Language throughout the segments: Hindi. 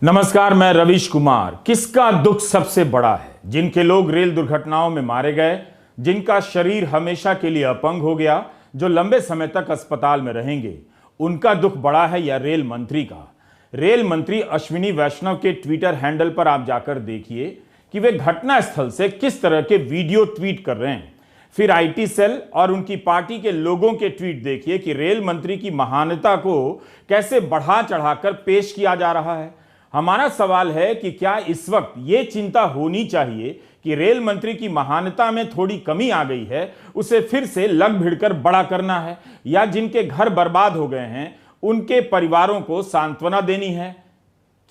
नमस्कार, मैं रवीश कुमार। किसका दुख सबसे बड़ा है? जिनके लोग रेल दुर्घटनाओं में मारे गए, जिनका शरीर हमेशा के लिए अपंग हो गया, जो लंबे समय तक अस्पताल में रहेंगे, उनका दुख बड़ा है या रेल मंत्री का? रेल मंत्री अश्विनी वैष्णव के ट्विटर हैंडल पर आप जाकर देखिए कि वे घटना स्थल से किस तरह के वीडियो ट्वीट कर रहे हैं। फिर आईटी सेल और उनकी पार्टी के लोगों के ट्वीट देखिए कि रेल मंत्री की महानता को कैसे बढ़ा चढ़ाकर पेश किया जा रहा है। हमारा सवाल है कि क्या इस वक्त ये चिंता होनी चाहिए कि रेल मंत्री की महानता में थोड़ी कमी आ गई है, उसे फिर से लग भिड़कर बड़ा करना है, या जिनके घर बर्बाद हो गए हैं उनके परिवारों को सांत्वना देनी है?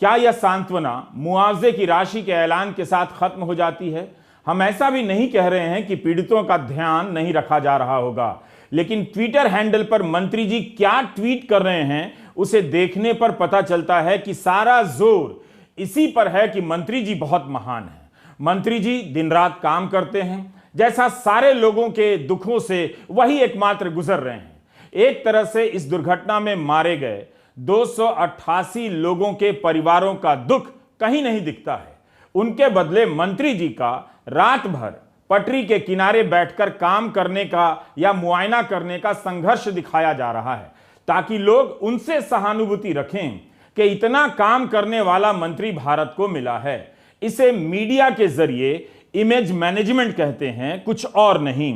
क्या यह सांत्वना मुआवजे की राशि के ऐलान के साथ खत्म हो जाती है? हम ऐसा भी नहीं कह रहे हैं कि पीड़ितों का ध्यान नहीं रखा जा रहा होगा, लेकिन ट्विटर हैंडल पर मंत्री जी क्या ट्वीट कर रहे हैं उसे देखने पर पता चलता है कि सारा जोर इसी पर है कि मंत्री जी बहुत महान हैं। मंत्री जी दिन रात काम करते हैं, जैसा सारे लोगों के दुखों से वही एकमात्र गुजर रहे हैं। एक तरह से इस दुर्घटना में मारे गए 288 लोगों के परिवारों का दुख कहीं नहीं दिखता है। उनके बदले मंत्री जी का रात भर पटरी के किनारे बैठकर काम करने का या मुआयना करने का संघर्ष दिखाया जा रहा है, ताकि लोग उनसे सहानुभूति रखें कि इतना काम करने वाला मंत्री भारत को मिला है। इसे मीडिया के जरिए इमेज मैनेजमेंट कहते हैं, कुछ और नहीं।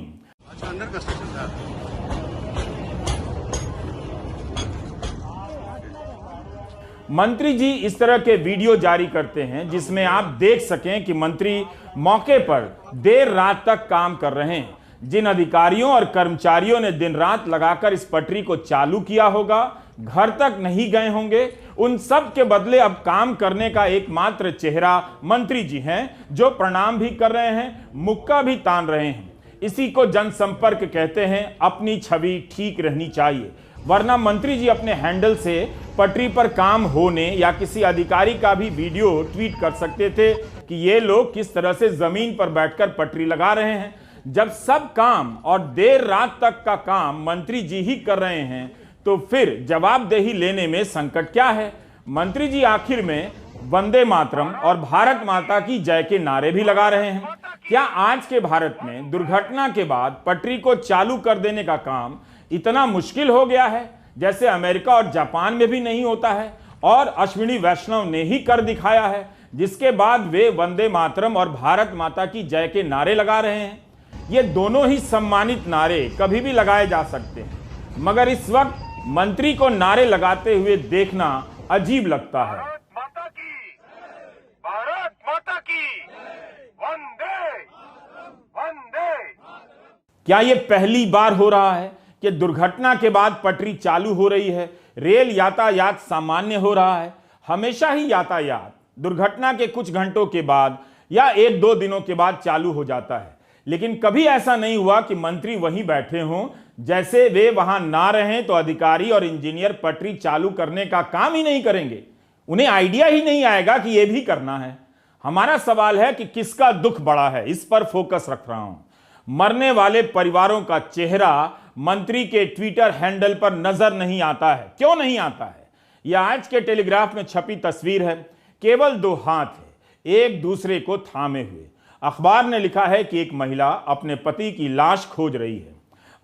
मंत्री जी इस तरह के वीडियो जारी करते हैं जिसमें आप देख सकें कि मंत्री मौके पर देर रात तक काम कर रहे हैं। जिन अधिकारियों और कर्मचारियों ने दिन रात लगाकर इस पटरी को चालू किया होगा, घर तक नहीं गए होंगे, उन सब के बदले अब काम करने का एकमात्र चेहरा मंत्री जी हैं, जो प्रणाम भी कर रहे हैं, मुक्का भी तान रहे हैं। इसी को जनसंपर्क कहते हैं। अपनी छवि ठीक रहनी चाहिए, वरना मंत्री जी अपने हैंडल से पटरी पर काम होने या किसी अधिकारी का भी वीडियो ट्वीट कर सकते थे कि ये लोग किस तरह से जमीन पर बैठकर पटरी लगा रहे हैं। जब सब काम और देर रात तक का काम मंत्री जी ही कर रहे हैं, तो फिर जवाबदेही लेने में संकट क्या है? मंत्री जी आखिर में वंदे मातरम और भारत माता की जय के नारे भी लगा रहे हैं। क्या आज के भारत में दुर्घटना के बाद पटरी को चालू कर देने का काम इतना मुश्किल हो गया है जैसे अमेरिका और जापान में भी नहीं होता है, और अश्विनी वैष्णव ने ही कर दिखाया है, जिसके बाद वे वंदे मातरम और भारत माता की जय के नारे लगा रहे हैं? ये दोनों ही सम्मानित नारे कभी भी लगाए जा सकते हैं, मगर इस वक्त मंत्री को नारे लगाते हुए देखना अजीब लगता है। भारत माता की वंदे वंदे। क्या ये पहली बार हो रहा है कि दुर्घटना के बाद पटरी चालू हो रही है, रेल यातायात सामान्य हो रहा है? हमेशा ही यातायात दुर्घटना के कुछ घंटों के बाद या 1-2 दिनों के बाद चालू हो जाता है, लेकिन कभी ऐसा नहीं हुआ कि मंत्री वहीं बैठे हों, जैसे वे वहां ना रहें तो अधिकारी और इंजीनियर पटरी चालू करने का काम ही नहीं करेंगे। उन्हें आइडिया ही नहीं आएगा कि यह भी करना है। हमारा सवाल है कि किसका दुख बड़ा है, इस पर फोकस रख रहा हूं। मरने वाले परिवारों का चेहरा मंत्री के ट्विटर हैंडल पर नजर नहीं आता है। क्यों नहीं आता है? यह आज के टेलीग्राफ में छपी तस्वीर है। केवल 2 हाथ है, एक दूसरे को थामे हुए। अखबार ने लिखा है कि एक महिला अपने पति की लाश खोज रही है,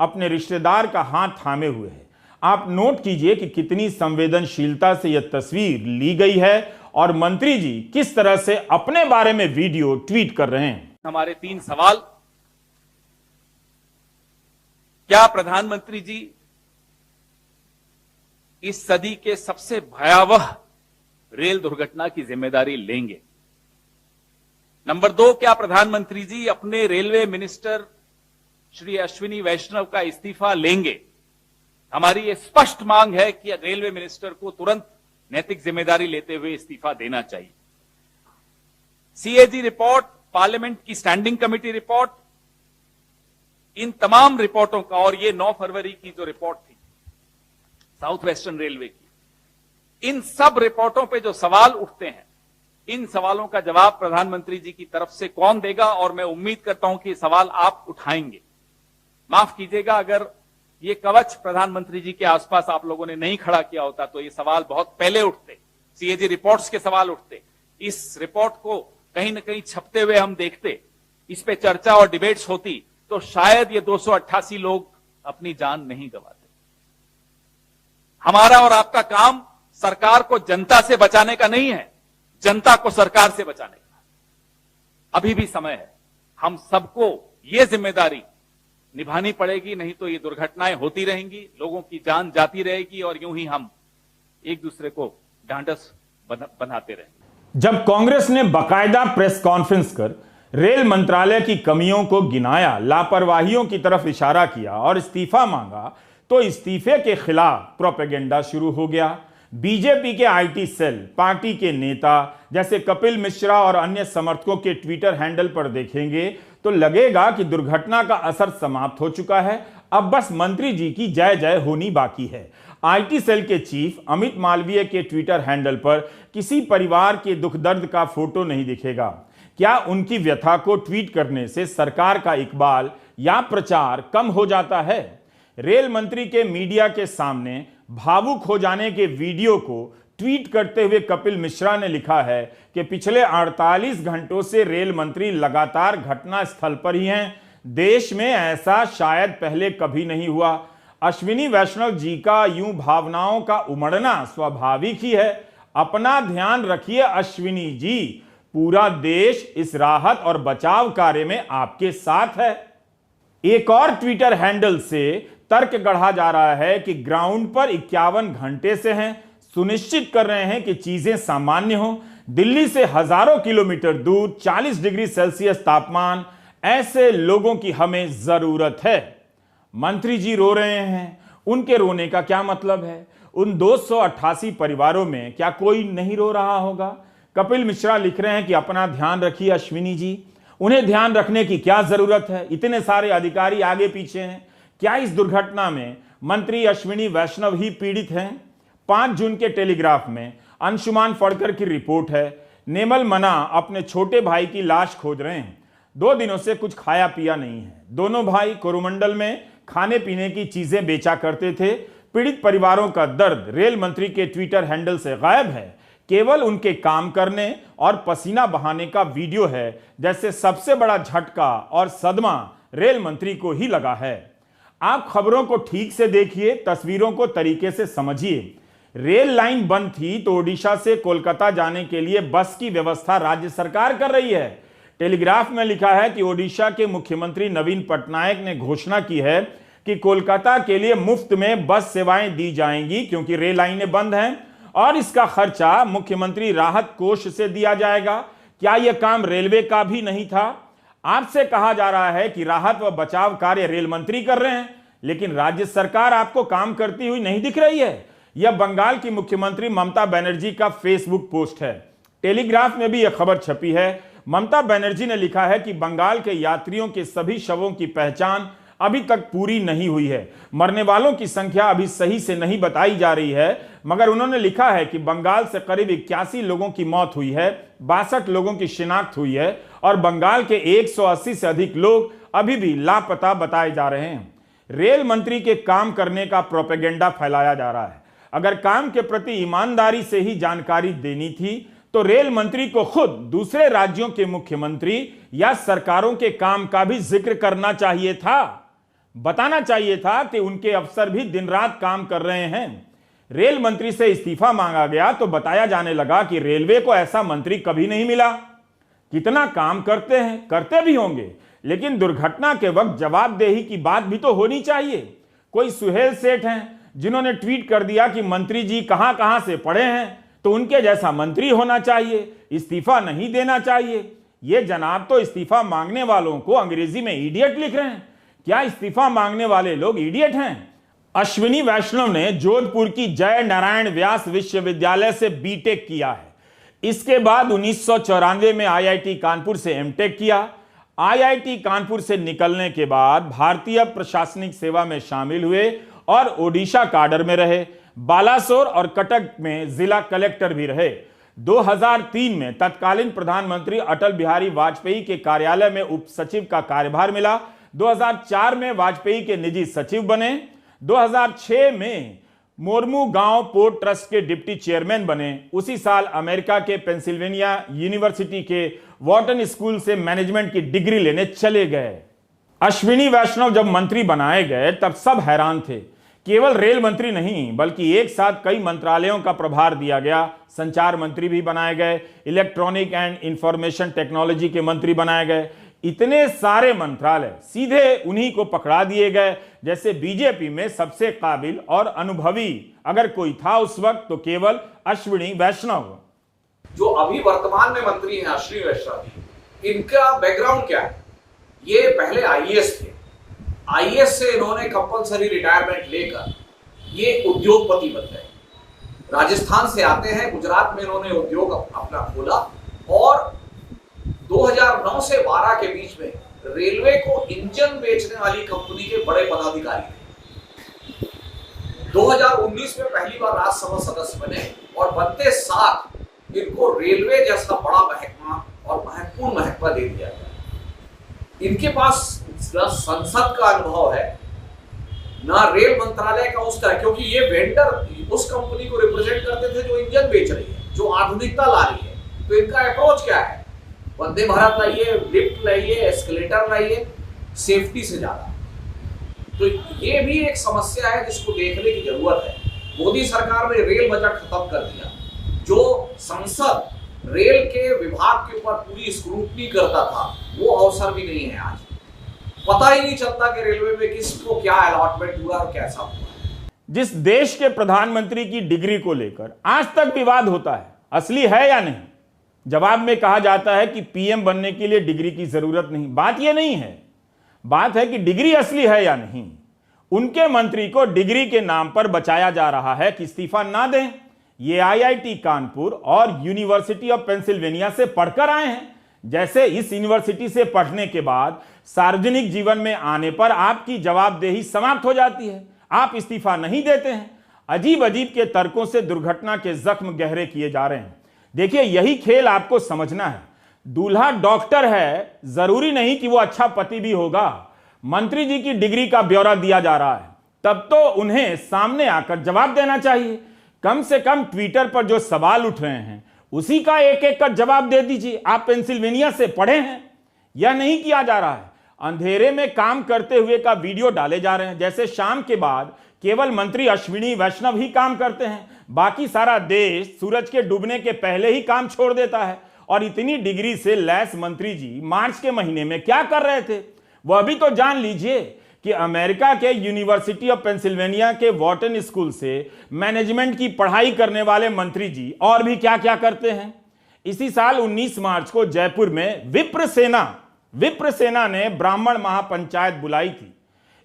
अपने रिश्तेदार का हाथ थामे हुए है। आप नोट कीजिए कि कितनी संवेदनशीलता से यह तस्वीर ली गई है और मंत्री जी किस तरह से अपने बारे में वीडियो ट्वीट कर रहे हैं। हमारे 3 सवाल। क्या प्रधानमंत्री जी इस सदी के सबसे भयावह रेल दुर्घटना की जिम्मेदारी लेंगे? नंबर 2, क्या प्रधानमंत्री जी अपने रेलवे मिनिस्टर श्री अश्विनी वैष्णव का इस्तीफा लेंगे? हमारी यह स्पष्ट मांग है कि रेलवे मिनिस्टर को तुरंत नैतिक जिम्मेदारी लेते हुए इस्तीफा देना चाहिए। सीएजी रिपोर्ट, पार्लियामेंट की स्टैंडिंग कमेटी रिपोर्ट, इन तमाम रिपोर्टों का, और ये 9 फरवरी की जो रिपोर्ट थी साउथ वेस्टर्न रेलवे की, इन सब रिपोर्टों पे जो सवाल उठते हैं, इन सवालों का जवाब प्रधानमंत्री जी की तरफ से कौन देगा? और मैं उम्मीद करता हूं कि सवाल आप उठाएंगे। माफ कीजिएगा, अगर ये कवच प्रधानमंत्री जी के आसपास आप लोगों ने नहीं खड़ा किया होता तो ये सवाल बहुत पहले उठते। सीएजी रिपोर्ट्स के सवाल उठते, इस रिपोर्ट को कहीं ना कहीं छपते हुए हम देखते, इस पे चर्चा और डिबेट्स होती, तो शायद ये 288 लोग अपनी जान नहीं गंवाते। हमारा और आपका काम सरकार को जनता से बचाने का नहीं है, जनता को सरकार से बचाने का। अभी भी समय है, हम सबको ये जिम्मेदारी निभानी पड़ेगी, नहीं तो ये दुर्घटनाएं होती रहेंगी, लोगों की जान जाती रहेगी और यूं ही हम एक दूसरे को ढांढस बनाते रहेंगे। जब कांग्रेस ने बाकायदा प्रेस कॉन्फ्रेंस कर रेल मंत्रालय की कमियों को गिनाया, लापरवाहियों की तरफ इशारा किया और इस्तीफा मांगा, तो इस्तीफे के खिलाफ प्रोपेगेंडा शुरू हो गया। बीजेपी के आईटी सेल, पार्टी के नेता जैसे कपिल मिश्रा और अन्य समर्थकों के ट्विटर हैंडल पर देखेंगे तो लगेगा कि दुर्घटना का असर समाप्त हो चुका है, अब बस मंत्री जी की जय जय होनी बाकी है। आईटी सेल के चीफ अमित मालवीय के ट्विटर हैंडल पर किसी परिवार के दुख दर्द का फोटो नहीं दिखेगा। क्या उनकी व्यथा को ट्वीट करने से सरकार का इकबाल या प्रचार कम हो जाता है? रेल मंत्री के मीडिया के सामने भावुक हो जाने के वीडियो को ट्वीट करते हुए कपिल मिश्रा ने लिखा है कि पिछले 48 घंटों से रेल मंत्री लगातार घटना स्थल पर ही हैं। देश में ऐसा शायद पहले कभी नहीं हुआ। अश्विनी वैष्णव जी का यूं भावनाओं का उमड़ना स्वाभाविक ही है। अपना ध्यान रखिए अश्विनी जी, पूरा देश इस राहत और बचाव कार्य में आपके साथ है। एक और ट्विटर हैंडल से तर्क गढ़ा जा रहा है कि ग्राउंड पर 51 घंटे से हैं, सुनिश्चित कर रहे हैं कि चीजें सामान्य हो। दिल्ली से हजारों किलोमीटर दूर 40 डिग्री सेल्सियस तापमान, ऐसे लोगों की हमें जरूरत है। मंत्री जी रो रहे हैं, उनके रोने का क्या मतलब है? उन 288 परिवारों में क्या कोई नहीं रो रहा होगा? कपिल मिश्रा लिख रहे हैं कि अपना ध्यान रखिए अश्विनी जी, उन्हें ध्यान रखने की क्या जरूरत है? इतने सारे अधिकारी आगे पीछे हैं। क्या इस दुर्घटना में मंत्री अश्विनी वैष्णव ही पीड़ित हैं? 5 जून के टेलीग्राफ में अंशुमान फड़कर की रिपोर्ट है, नेमल मना अपने छोटे भाई की लाश खोज रहे हैं। 2 दिनों से कुछ खाया पिया नहीं है। दोनों भाई कोरोमंडल में खाने पीने की चीजें बेचा करते थे। पीड़ित परिवारों का दर्द रेल मंत्री के ट्विटर हैंडल से गायब है। केवल उनके काम करने और पसीना बहाने का वीडियो है, जैसे सबसे बड़ा झटका और सदमा रेल मंत्री को ही लगा है। आप खबरों को ठीक से देखिए, तस्वीरों को तरीके से समझिए। रेल लाइन बंद थी तो ओडिशा से कोलकाता जाने के लिए बस की व्यवस्था राज्य सरकार कर रही है। टेलीग्राफ में लिखा है कि ओडिशा के मुख्यमंत्री नवीन पटनायक ने घोषणा की है कि कोलकाता के लिए मुफ्त में बस सेवाएं दी जाएंगी, क्योंकि रेल लाइनें बंद हैं और इसका खर्चा मुख्यमंत्री राहत कोष से दिया जाएगा। क्या यह काम रेलवे का भी नहीं था? आपसे कहा जा रहा है कि राहत व बचाव कार्य रेल मंत्री कर रहे हैं, लेकिन राज्य सरकार आपको काम करती हुई नहीं दिख रही है। यह बंगाल की मुख्यमंत्री ममता बनर्जी का फेसबुक पोस्ट है। टेलीग्राफ में भी यह खबर छपी है। ममता बनर्जी ने लिखा है कि बंगाल के यात्रियों के सभी शवों की पहचान अभी तक पूरी नहीं हुई है। मरने वालों की संख्या अभी सही से नहीं बताई जा रही है, मगर उन्होंने लिखा है कि बंगाल से करीब 81 लोगों की मौत हुई है, 62 लोगों की शिनाख्त हुई है और बंगाल के 180 से अधिक लोग अभी भी लापता बताए जा रहे हैं। रेल मंत्री के काम करने का प्रोपेगेंडा फैलाया जा रहा है। अगर काम के प्रति ईमानदारी से ही जानकारी देनी थी तो रेल मंत्री को खुद दूसरे राज्यों के मुख्यमंत्री या सरकारों के काम का भी जिक्र करना चाहिए था। बताना चाहिए था कि उनके अफसर भी दिन रात काम कर रहे हैं। रेल मंत्री से इस्तीफा मांगा गया तो बताया जाने लगा कि रेलवे को ऐसा मंत्री कभी नहीं मिला। कितना काम करते हैं, करते भी होंगे, लेकिन दुर्घटना के वक्त जवाबदेही की बात भी तो होनी चाहिए। कोई सुहेल सेठ हैं जिन्होंने ट्वीट कर दिया कि मंत्री जी कहां कहां से पढ़े हैं, तो उनके जैसा मंत्री होना चाहिए, इस्तीफा नहीं देना चाहिए। ये जनाब तो इस्तीफा मांगने वालों को अंग्रेजी में इडियट लिख रहे हैं। क्या इस्तीफा मांगने वाले लोग इडियट हैं? अश्विनी वैष्णव ने जोधपुर की जय नारायण व्यास विश्वविद्यालय से बीटेक किया है। इसके बाद 1994 में आईआईटी कानपुर से एमटेक किया। आईआईटी कानपुर से निकलने के बाद भारतीय प्रशासनिक सेवा में शामिल हुए और ओडिशा काडर में रहे। बालासोर और कटक में जिला कलेक्टर भी रहे। 2003 में तत्कालीन प्रधानमंत्री अटल बिहारी वाजपेयी के कार्यालय में उप सचिव का कार्यभार मिला। 2004 में वाजपेयी के निजी सचिव बने। 2006 में मोर्मू गांव पोर्ट ट्रस्ट के डिप्टी चेयरमैन बने। उसी साल अमेरिका के पेंसिल्वेनिया यूनिवर्सिटी के वॉर्टन स्कूल से मैनेजमेंट की डिग्री लेने चले गए। अश्विनी वैष्णव जब मंत्री बनाए गए तब सब हैरान थे। केवल रेल मंत्री नहीं बल्कि एक साथ कई मंत्रालयों का प्रभार दिया गया। संचार मंत्री भी बनाए गए, इलेक्ट्रॉनिक एंड इंफॉर्मेशन टेक्नोलॉजी के मंत्री बनाए गए। इतने सारे मंत्रालय सीधे उन्हीं को पकड़ा दिए गए। जैसे बीजेपी में सबसे काबिल और अनुभवी अगर कोई था उस वक्त तो केवल अश्विनी वैष्णव। जो अभी वर्तमान में मंत्री हैं अश्विनी वैष्णव, इनका बैकग्राउंड क्या है? ये पहले आईएएस थे। आईएएस से इन्होंने कंपलसरी रिटायरमेंट लेकर ये उद्योगपति बन गए। राजस्थान से आते हैं, गुजरात में इन्होंने उद्योग अपना खोला और 2009 से 12 के बीच में रेलवे को इंजन बेचने वाली कंपनी के बड़े पदाधिकारी थे। 2019 में पहली बार राज्यसभा सदस्य बने और बनते साथ इनको रेलवे जैसा बड़ा महकमा और महत्वपूर्ण महकमा दे दिया गया। इनके पास ना संसद का अनुभव है ना रेल मंत्रालय का उस तरह, क्योंकि ये वेंडर उस कंपनी को रिप्रेजेंट करते थे जो इंजन बेच रही है, जो आधुनिकता ला रही है। तो इनका अप्रोच क्या है? वंदे भारत लाइए, लिफ्ट लाइए, एस्केलेटर लाइए, सेफ्टी से ज्यादा। तो ये भी एक समस्या है जिसको देखने की जरूरत है। मोदी सरकार ने रेल बजट खत्म कर दिया। जो संसद रेल के विभाग के ऊपर पूरी स्क्रूटनी करता था वो अवसर भी नहीं है आज। पता ही नहीं चलता कि रेलवे में किसको क्या अलॉटमेंट हुआ और कैसा हुआ। जिस देश के प्रधानमंत्री की डिग्री को लेकर आज तक विवाद होता है, असली है या नहीं? जवाब में कहा जाता है कि पीएम बनने के लिए डिग्री की जरूरत नहीं। बात यह नहीं है, बात है कि डिग्री असली है या नहीं। उनके मंत्री को डिग्री के नाम पर बचाया जा रहा है कि इस्तीफा ना दें। ये आईआईटी कानपुर और यूनिवर्सिटी ऑफ पेंसिल्वेनिया से पढ़कर आए हैं। जैसे इस यूनिवर्सिटी से पढ़ने के बाद सार्वजनिक जीवन में आने पर आपकी जवाबदेही समाप्त हो जाती है, आप इस्तीफा नहीं देते हैं। अजीब अजीब के तर्कों से दुर्घटना के जख्म गहरे किए जा रहे हैं। देखिए, यही खेल आपको समझना है। दूल्हा डॉक्टर है, जरूरी नहीं कि वो अच्छा पति भी होगा। मंत्री जी की डिग्री का ब्यौरा दिया जा रहा है, तब तो उन्हें सामने आकर जवाब देना चाहिए। कम से कम ट्विटर पर जो सवाल उठ रहे हैं उसी का एक एक का जवाब दे दीजिए। आप पेंसिल्वेनिया से पढ़े हैं? यह नहीं किया जा रहा है। अंधेरे में काम करते हुए का वीडियो डाले जा रहे हैं। जैसे शाम के बाद केवल मंत्री अश्विनी वैष्णव ही काम करते हैं, बाकी सारा देश सूरज के डूबने के पहले ही काम छोड़ देता है। और इतनी डिग्री से लैस मंत्री जी मार्च के महीने में क्या कर रहे थे, वह भी तो जान लीजिए कि अमेरिका के यूनिवर्सिटी ऑफ पेंसिल्वेनिया के वॉर्टन स्कूल से मैनेजमेंट की पढ़ाई करने वाले मंत्री जी और भी क्या क्या करते हैं। इसी साल 19 मार्च को जयपुर में विप्र सेना ने ब्राह्मण महापंचायत बुलाई थी।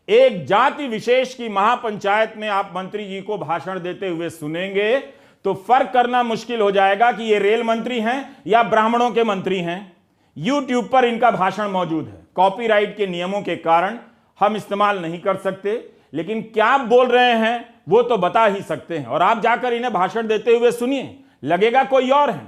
एक जाति विशेष की महापंचायत में आप मंत्री जी को भाषण देते हुए सुनेंगे तो फर्क करना मुश्किल हो जाएगा कि ये रेल मंत्री हैं या ब्राह्मणों के मंत्री हैं। यूट्यूब पर इनका भाषण मौजूद है। कॉपीराइट के नियमों के कारण हम इस्तेमाल नहीं कर सकते, लेकिन क्या बोल रहे हैं वो तो बता ही सकते हैं। और आप जाकर इन्हें भाषण देते हुए सुनिए, लगेगा कोई और है।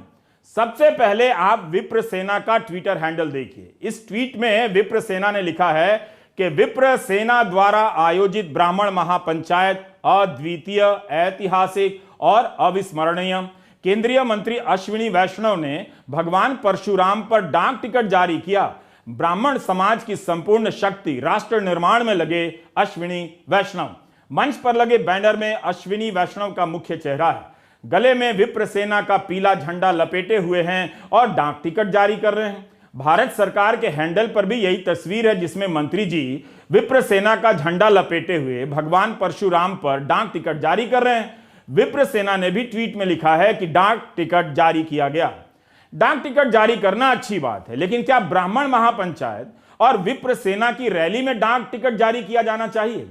सबसे पहले आप विप्र सेना का ट्विटर हैंडल देखिए। इस ट्वीट में विप्र सेना ने लिखा है कि विप्र सेना द्वारा आयोजित ब्राह्मण महापंचायत अद्वितीय, ऐतिहासिक और अविस्मरणीय। केंद्रीय मंत्री अश्विनी वैष्णव ने भगवान परशुराम पर डाक टिकट जारी किया। ब्राह्मण समाज की संपूर्ण शक्ति राष्ट्र निर्माण में लगे अश्विनी वैष्णव। मंच पर लगे बैनर में अश्विनी वैष्णव का मुख्य चेहरा है। गले में विप्र सेना का पीला झंडा लपेटे हुए हैं और डाक टिकट जारी कर रहे हैं। भारत सरकार के हैंडल पर भी यही तस्वीर है जिसमें मंत्री जी विप्र सेना का झंडा लपेटे हुए भगवान परशुराम पर डाक टिकट जारी कर रहे हैं। विप्र सेना ने भी ट्वीट में लिखा है कि डाक टिकट जारी किया गया। डाक टिकट जारी करना अच्छी बात है, लेकिन क्या ब्राह्मण महापंचायत और विप्र सेना की रैली में डाक टिकट जारी किया जाना चाहिए?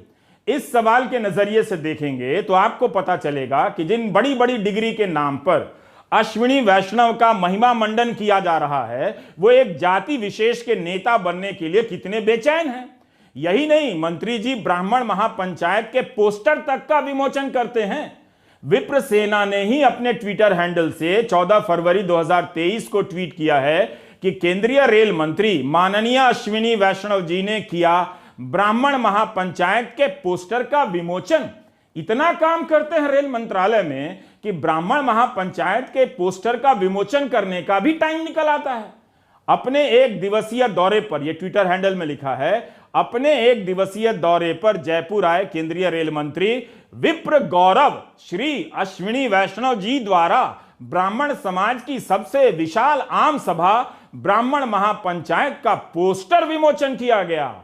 इस सवाल के नजरिए से देखेंगे तो आपको पता चलेगा कि जिन बड़ी बड़ी डिग्री के नाम पर अश्विनी वैष्णव का महिमा मंडन किया जा रहा है वो एक जाति विशेष के नेता बनने के लिए कितने बेचैन हैं। यही नहीं, मंत्री जी ब्राह्मण महापंचायत के पोस्टर तक का विमोचन करते हैं। विप्र सेना ने ही अपने ट्विटर हैंडल से 14 फरवरी 2023 को ट्वीट किया है कि केंद्रीय रेल मंत्री माननीय अश्विनी वैष्णव जी ने किया ब्राह्मण महापंचायत के पोस्टर का विमोचन। इतना काम करते हैं रेल मंत्रालय में कि ब्राह्मण महापंचायत के पोस्टर का विमोचन करने का भी टाइम निकल आता है। अपने एक दिवसीय दौरे पर, यह ट्विटर हैंडल में लिखा है, अपने एक दिवसीय दौरे पर जयपुर आए केंद्रीय रेल मंत्री विप्र गौरव श्री अश्विनी वैष्णव जी द्वारा ब्राह्मण समाज की सबसे विशाल आम सभा ब्राह्मण महापंचायत का पोस्टर विमोचन किया गया।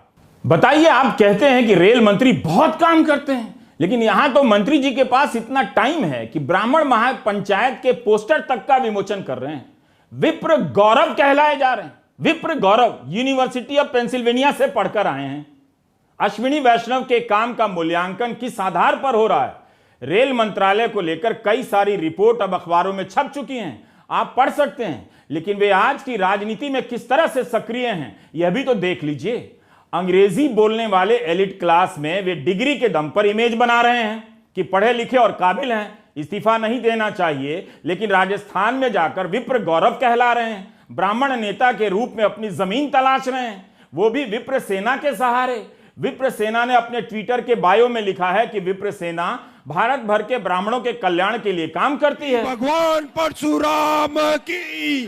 बताइए, आप कहते हैं कि रेल मंत्री बहुत काम करते हैं, लेकिन यहां तो मंत्री जी के पास इतना टाइम है कि ब्राह्मण महापंचायत के पोस्टर तक का विमोचन कर रहे हैं। विप्र गौरव कहलाए जा रहे हैं। विप्र गौरव यूनिवर्सिटी ऑफ पेंसिल्वेनिया से पढ़कर आए हैं। अश्विनी वैष्णव के काम का मूल्यांकन किस आधार पर हो रहा है? रेल मंत्रालय को लेकर कई सारी रिपोर्ट अब अखबारों में छप चुकी हैं, आप पढ़ सकते हैं, लेकिन वे आज की राजनीति में किस तरह से सक्रिय हैं यह भी तो देख लीजिए। अंग्रेजी बोलने वाले एलिट क्लास में वे डिग्री के दम पर इमेज बना रहे हैं कि पढ़े लिखे और काबिल हैं, इस्तीफा नहीं देना चाहिए, लेकिन राजस्थान में जाकर विप्र गौरव कहला रहे हैं। ब्राह्मण नेता के रूप में अपनी जमीन तलाश रहे हैं, वो भी विप्र सेना के सहारे। विप्र सेना ने अपने ट्विटर के बायो में लिखा है कि विप्र सेना भारत भर के ब्राह्मणों के कल्याण के लिए काम करती है। भगवान परशुराम की,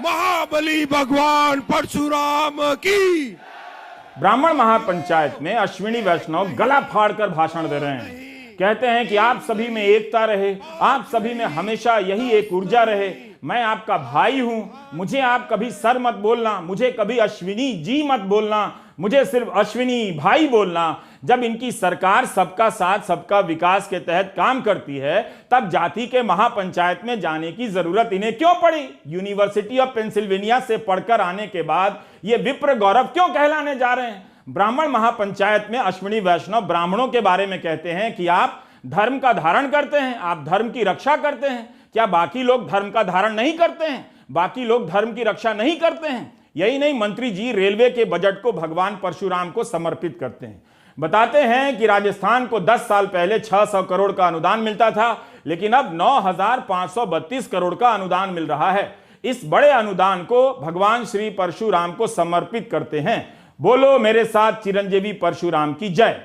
महाबली भगवान परशुराम की। ब्राह्मण महापंचायत में अश्विनी वैष्णव गला फाड़कर भाषण दे रहे हैं, कहते हैं कि आप सभी में एकता रहे, आप सभी में हमेशा यही एक ऊर्जा रहे, मैं आपका भाई हूं, मुझे आप कभी सर मत बोलना, मुझे कभी अश्विनी जी मत बोलना, मुझे सिर्फ अश्विनी भाई बोलना। जब इनकी सरकार सबका साथ सबका विकास के तहत काम करती है, तब जाति के महापंचायत में जाने की जरूरत इन्हें क्यों पड़ी? यूनिवर्सिटी ऑफ पेंसिल्वेनिया से पढ़कर आने के बाद ये विप्र गौरव क्यों कहलाने जा रहे हैं? ब्राह्मण महापंचायत में अश्विनी वैष्णव ब्राह्मणों के बारे में कहते हैं कि आप धर्म का धारण करते हैं, आप धर्म की रक्षा करते हैं। क्या बाकी लोग धर्म का धारण नहीं करते हैं? बाकी लोग धर्म की रक्षा नहीं करते हैं? यही नहीं, मंत्री जी रेलवे के बजट को भगवान परशुराम को समर्पित करते हैं। बताते हैं कि राजस्थान को 10 साल पहले 600 करोड़ का अनुदान मिलता था, लेकिन अब 9,532 करोड़ का अनुदान मिल रहा है। इस बड़े अनुदान को भगवान श्री परशुराम को समर्पित करते हैं। बोलो मेरे साथ चिरंजीवी परशुराम की जय।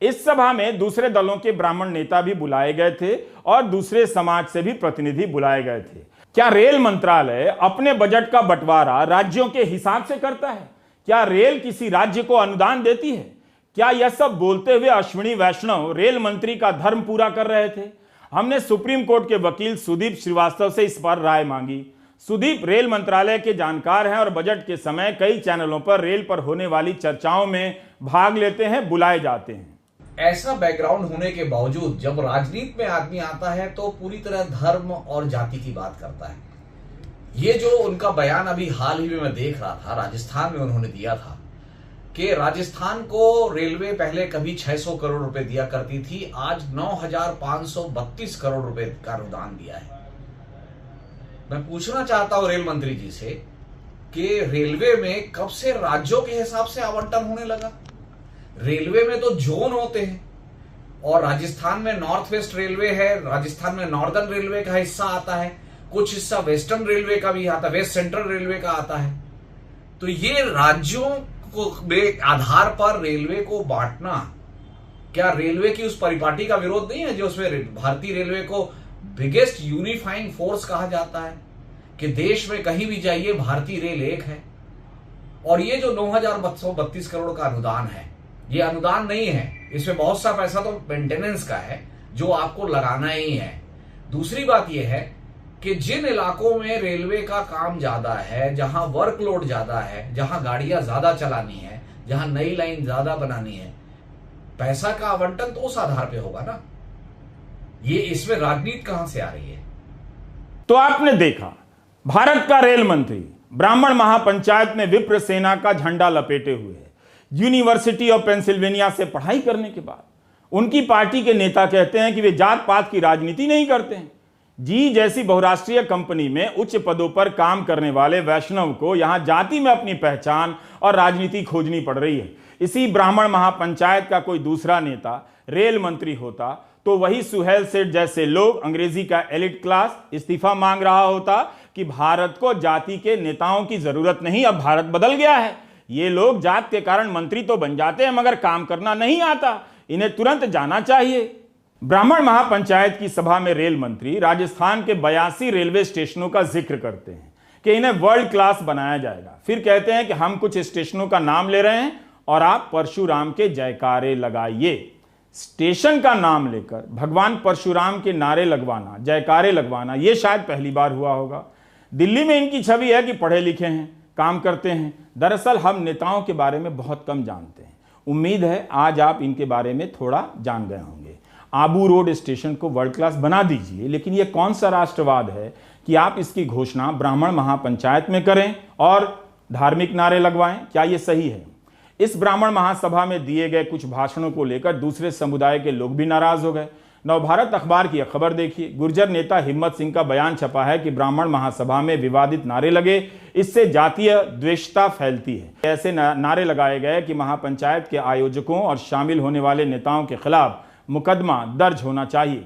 इस सभा में दूसरे दलों के ब्राह्मण नेता भी बुलाए गए थे और दूसरे समाज से भी प्रतिनिधि बुलाए गए थे। क्या रेल मंत्रालय अपने बजट का बंटवारा राज्यों के हिसाब से करता है? क्या रेल किसी राज्य को अनुदान देती है? क्या यह सब बोलते हुए अश्विनी वैष्णव रेल मंत्री का धर्म पूरा कर रहे थे? हमने सुप्रीम कोर्ट के वकील सुदीप श्रीवास्तव से इस पर राय मांगी। सुदीप रेल मंत्रालय के जानकार हैं और बजट के समय कई चैनलों पर रेल पर होने वाली चर्चाओं में भाग लेते हैं, बुलाए जाते हैं। ऐसा बैकग्राउंड होने के बावजूद जब राजनीति में आदमी आता है तो पूरी तरह धर्म और जाति की बात करता है। ये जो उनका बयान अभी हाल ही में मैं देख रहा था, राजस्थान में उन्होंने दिया था कि राजस्थान को रेलवे पहले कभी 600 करोड़ रुपए दिया करती थी, आज 9,532 करोड़ रुपए का अनुदान दिया है। मैं पूछना चाहता हूं रेल मंत्री जी से कि रेलवे में कब से राज्यों के हिसाब से आवंटन होने लगा? रेलवे में तो जोन होते हैं और राजस्थान में नॉर्थ वेस्ट रेलवे है, राजस्थान में नॉर्दर्न रेलवे का हिस्सा आता है, कुछ हिस्सा वेस्टर्न रेलवे का भी आता है, वेस्ट सेंट्रल रेलवे का आता है। तो ये राज्यों को के आधार पर रेलवे को बांटना क्या रेलवे की उस परिपाटी का विरोध नहीं है जो उसमें भारतीय रेलवे को बिगेस्ट यूनिफाइंग फोर्स कहा जाता है कि देश में कहीं भी जाइए भारतीय रेल एक है? और ये जो 9,532 करोड़ का अनुदान है, ये अनुदान नहीं है, इसमें बहुत सा पैसा तो मेंटेनेंस का है जो आपको लगाना ही है। दूसरी बात यह है कि जिन इलाकों में रेलवे का काम ज्यादा है, जहां वर्कलोड ज्यादा है, जहां गाड़ियां ज्यादा चलानी है, जहां नई लाइन ज्यादा बनानी है, पैसा का आवंटन तो उस आधार पे होगा ना। ये इसमें राजनीति कहां से आ रही है? तो आपने देखा, भारत का रेल मंत्री ब्राह्मण महापंचायत में विप्र सेना का झंडा लपेटे हुए है। यूनिवर्सिटी ऑफ पेंसिल्वेनिया से पढ़ाई करने के बाद उनकी पार्टी के नेता कहते हैं कि वे जात पात की राजनीति नहीं करते हैं। जी जैसी बहुराष्ट्रीय कंपनी में उच्च पदों पर काम करने वाले वैष्णव को यहां जाति में अपनी पहचान और राजनीति खोजनी पड़ रही है। इसी ब्राह्मण महापंचायत का कोई दूसरा नेता रेल मंत्री होता तो वही सुहेल सेठ जैसे लोग, अंग्रेजी का एलिट क्लास, इस्तीफा मांग रहा होता कि भारत को जाति के नेताओं की जरूरत नहीं, अब भारत बदल गया है। ये लोग जात के कारण मंत्री तो बन जाते हैं मगर काम करना नहीं आता। इन्हें तुरंत जाना चाहिए। ब्राह्मण महापंचायत की सभा में रेल मंत्री राजस्थान के 82 रेलवे स्टेशनों का जिक्र करते हैं कि इन्हें वर्ल्ड क्लास बनाया जाएगा। फिर कहते हैं कि हम कुछ स्टेशनों का नाम ले रहे हैं और आप परशुराम के जयकारे लगाइए। स्टेशन का नाम लेकर भगवान परशुराम के नारे लगवाना, जयकारे लगवाना, यह शायद पहली बार हुआ होगा। दिल्ली में इनकी छवि है कि पढ़े लिखे हैं, काम करते हैं। दरअसल हम नेताओं के बारे में बहुत कम जानते हैं। उम्मीद है आज आप इनके बारे में थोड़ा जान गए होंगे। आबू रोड स्टेशन को वर्ल्ड क्लास बना दीजिए, लेकिन यह कौन सा राष्ट्रवाद है कि आप इसकी घोषणा ब्राह्मण महापंचायत में करें और धार्मिक नारे लगवाएं? क्या यह सही है? इस ब्राह्मण महासभा में दिए गए कुछ भाषणों को लेकर दूसरे समुदाय के लोग भी नाराज हो गए। नवभारत अखबार की खबर देखिए। गुर्जर नेता हिम्मत सिंह का बयान छपा है कि ब्राह्मण महासभा में विवादित नारे लगे, इससे जातीय द्वेषता फैलती है। ऐसे नारे लगाए गए कि महापंचायत के आयोजकों और शामिल होने वाले नेताओं के खिलाफ मुकदमा दर्ज होना चाहिए।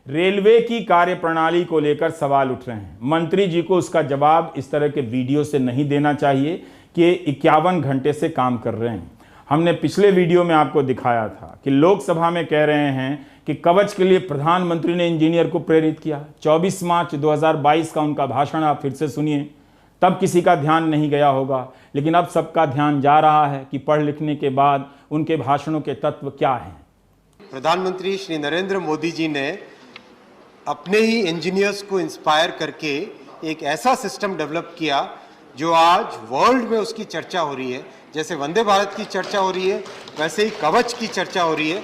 रेलवे की कार्यप्रणाली को लेकर सवाल उठ रहे हैं। मंत्री जी को उसका जवाब इस तरह के वीडियो से नहीं देना चाहिए कि 51 घंटे से काम कर रहे हैं। हमने पिछले वीडियो में आपको दिखाया था कि लोकसभा में कह रहे हैं कि कवच के लिए प्रधानमंत्री ने इंजीनियर को प्रेरित किया। 24 मार्च 2022 का उनका भाषण आप फिर से सुनिए। तब किसी का ध्यान नहीं गया होगा, लेकिन अब सबका ध्यान जा रहा है कि पढ़ लिखने के बाद उनके भाषणों के तत्व क्या हैं। प्रधानमंत्री श्री नरेंद्र मोदी जी ने अपने ही इंजीनियर्स को इंस्पायर करके एक ऐसा सिस्टम डेवलप किया जो आज वर्ल्ड में उसकी चर्चा हो रही है। जैसे वंदे भारत की चर्चा हो रही है, वैसे ही कवच की चर्चा हो रही है।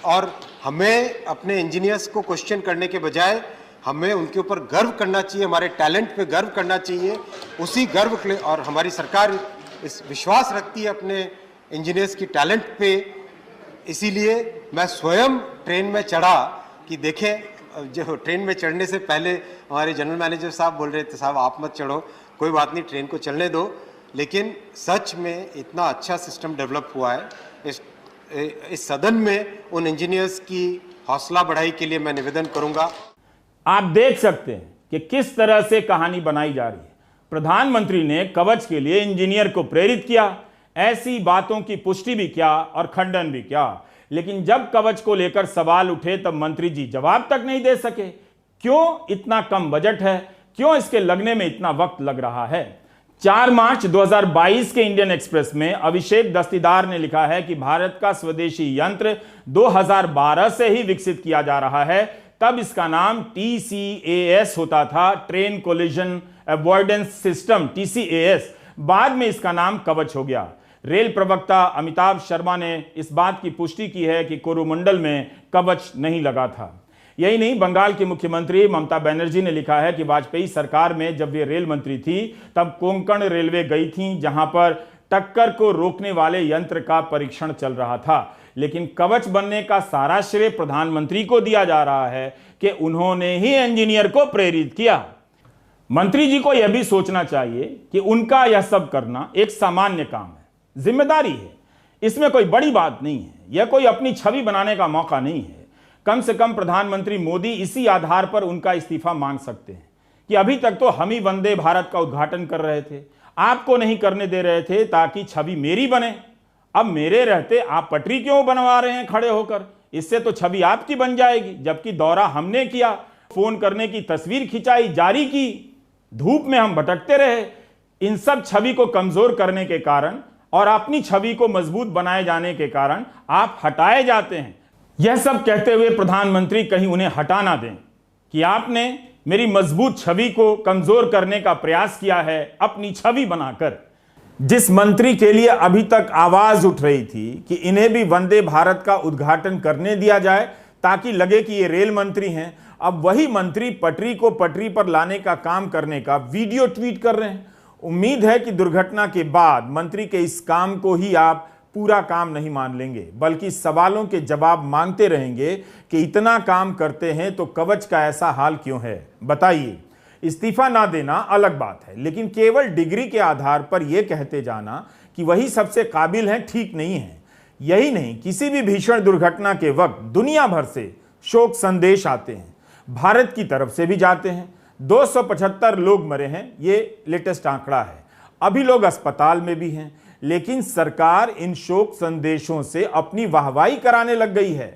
और हमें अपने इंजीनियर्स को क्वेश्चन करने के बजाय हमें उनके ऊपर गर्व करना चाहिए, हमारे टैलेंट पे गर्व करना चाहिए। उसी गर्व के लिए, और हमारी सरकार इस विश्वास रखती है अपने इंजीनियर्स की टैलेंट पे। इसीलिए मैं स्वयं ट्रेन में चढ़ा कि देखें, जो ट्रेन में चढ़ने से पहले हमारे जनरल मैनेजर साहब बोल रहे थे, साहब आप मत चढ़ो, कोई बात नहीं, ट्रेन को चलने दो। लेकिन सच में इतना अच्छा सिस्टम डेवलप हुआ है। इस सदन में उन इंजीनियर्स की हौसला बढ़ाई के लिए मैं निवेदन करूंगा। आप देख सकते हैं कि किस तरह से कहानी बनाई जा रही है। प्रधानमंत्री ने कवच के लिए इंजीनियर को प्रेरित किया। ऐसी बातों की पुष्टि भी क्या और खंडन भी क्या, लेकिन जब कवच को लेकर सवाल उठे तब मंत्री जी जवाब तक नहीं दे सके। क्यों? इतना कम बजट है, क्यों इसके लगने में इतना वक्त लग रहा है? 4 मार्च 2022 के इंडियन एक्सप्रेस में अभिषेक दस्तीदार ने लिखा है कि भारत का स्वदेशी यंत्र 2012 से ही विकसित किया जा रहा है। तब इसका नाम TCAS होता था, train collision avoidance system, TCAS। बाद में इसका नाम कवच हो गया। रेल प्रवक्ता अमिताभ शर्मा ने इस बात की पुष्टि की है कि कोरोमंडल में कवच नहीं लगा था। यही नहीं, बंगाल की मुख्यमंत्री ममता बनर्जी ने लिखा है कि वाजपेयी सरकार में जब वे रेल मंत्री थी तब कोंकण रेलवे गई थी, जहां पर टक्कर को रोकने वाले यंत्र का परीक्षण चल रहा था। लेकिन कवच बनने का सारा श्रेय प्रधानमंत्री को दिया जा रहा है कि उन्होंने ही इंजीनियर को प्रेरित किया। मंत्री जी को यह भी सोचना चाहिए कि उनका यह सब करना एक सामान्य काम है, जिम्मेदारी है। इसमें कोई बड़ी बात नहीं है, यह कोई अपनी छवि बनाने का मौका नहीं है। कम से कम प्रधानमंत्री मोदी इसी आधार पर उनका इस्तीफा मांग सकते हैं कि अभी तक तो हम ही वंदे भारत का उद्घाटन कर रहे थे, आपको नहीं करने दे रहे थे ताकि छवि मेरी बने। अब मेरे रहते आप पटरी क्यों बनवा रहे हैं खड़े होकर? इससे तो छवि आपकी बन जाएगी, जबकि दौरा हमने किया, फोन करने की तस्वीर खिंचाई, जारी की, धूप में हम भटकते रहे। इन सब छवि को कमजोर करने के कारण और अपनी छवि को मजबूत बनाए जाने के कारण आप हटाए जाते हैं। यह सब कहते हुए प्रधानमंत्री कहीं उन्हें हटा ना दें कि आपने मेरी मजबूत छवि को कमजोर करने का प्रयास किया है अपनी छवि बनाकर। जिस मंत्री के लिए अभी तक आवाज उठ रही थी कि इन्हें भी वंदे भारत का उद्घाटन करने दिया जाए ताकि लगे कि ये रेल मंत्री हैं, अब वही मंत्री पटरी को पटरी पर लाने का काम करने का वीडियो ट्वीट कर रहे हैं। उम्मीद है कि दुर्घटना के बाद मंत्री के इस काम को ही आप पूरा काम नहीं मान लेंगे, बल्कि सवालों के जवाब मांगते रहेंगे कि इतना काम करते हैं तो कवच का ऐसा हाल क्यों है, बताइए। इस्तीफा ना देना अलग बात है, लेकिन केवल डिग्री के आधार पर यह कहते जाना कि वही सबसे काबिल है, ठीक नहीं है। यही नहीं, किसी भी भीषण दुर्घटना के वक्त दुनिया भर से शोक संदेश आते हैं, भारत की तरफ से भी जाते हैं। 275 लोग मरे हैं, ये लेटेस्ट आंकड़ा है। अभी लोग अस्पताल में भी हैं, लेकिन सरकार इन शोक संदेशों से अपनी वाहवाही कराने लग गई है।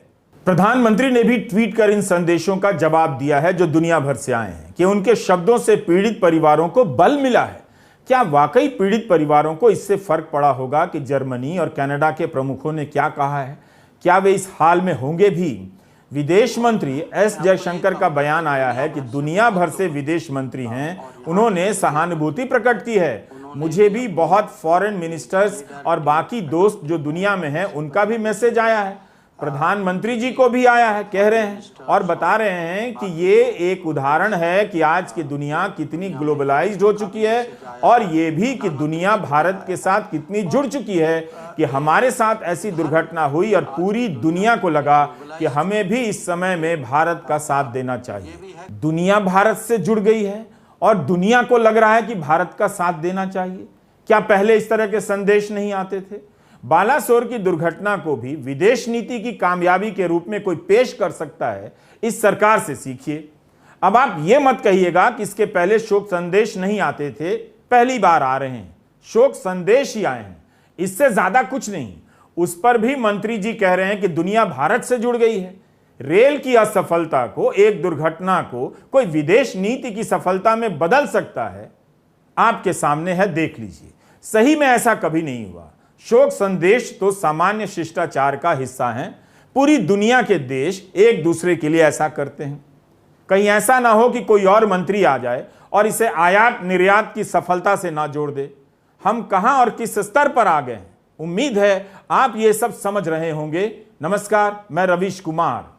प्रधानमंत्री ने भी ट्वीट कर इन संदेशों का जवाब दिया है जो दुनिया भर से आए हैं कि उनके शब्दों से पीड़ित परिवारों को बल मिला है। क्या वाकई पीड़ित परिवारों को इससे फर्क पड़ा होगा कि जर्मनी और कनाडा के प्रमुखों ने क्या कहा है? क्या वे इस हाल में होंगे भी? विदेश मंत्री एस जयशंकर का बयान आया है कि दुनिया भर से विदेश मंत्री हैं, उन्होंने सहानुभूति प्रकट की है। मुझे भी बहुत फॉरेन मिनिस्टर्स और बाकी दोस्त जो दुनिया में हैं उनका भी मैसेज आया है, प्रधानमंत्री जी को भी आया है, कह रहे हैं और बता रहे हैं कि ये एक उदाहरण है कि आज की दुनिया कितनी ग्लोबलाइज्ड हो चुकी है और ये भी कि दुनिया भारत के साथ कितनी जुड़ चुकी है कि हमारे साथ ऐसी दुर्घटना हुई और पूरी दुनिया को लगा कि हमें भी इस समय में भारत का साथ देना चाहिए। दुनिया भारत से जुड़ गई है और दुनिया को लग रहा है कि भारत का साथ देना चाहिए। क्या पहले इस तरह के संदेश नहीं आते थे? बालासोर की दुर्घटना को भी विदेश नीति की कामयाबी के रूप में कोई पेश कर सकता है, इस सरकार से सीखिए। अब आप ये मत कहिएगा कि इसके पहले शोक संदेश नहीं आते थे, पहली बार आ रहे हैं, शोक संदेश ही आए हैं, इससे ज्यादा कुछ नहीं। उस पर भी मंत्री जी कह रहे हैं कि दुनिया भारत से जुड़ गई है। रेल की असफलता को, एक दुर्घटना को कोई विदेश नीति की सफलता में बदल सकता है? आपके सामने है, देख लीजिए। सही में ऐसा कभी नहीं हुआ। शोक संदेश तो सामान्य शिष्टाचार का हिस्सा हैं। पूरी दुनिया के देश एक दूसरे के लिए ऐसा करते हैं। कहीं ऐसा ना हो कि कोई और मंत्री आ जाए और इसे आयात निर्यात की सफलता से ना जोड़ दे। हम कहां और किस स्तर पर आ गए हैं? उम्मीद है आप ये सब समझ रहे होंगे। नमस्कार, मैं रवीश कुमार।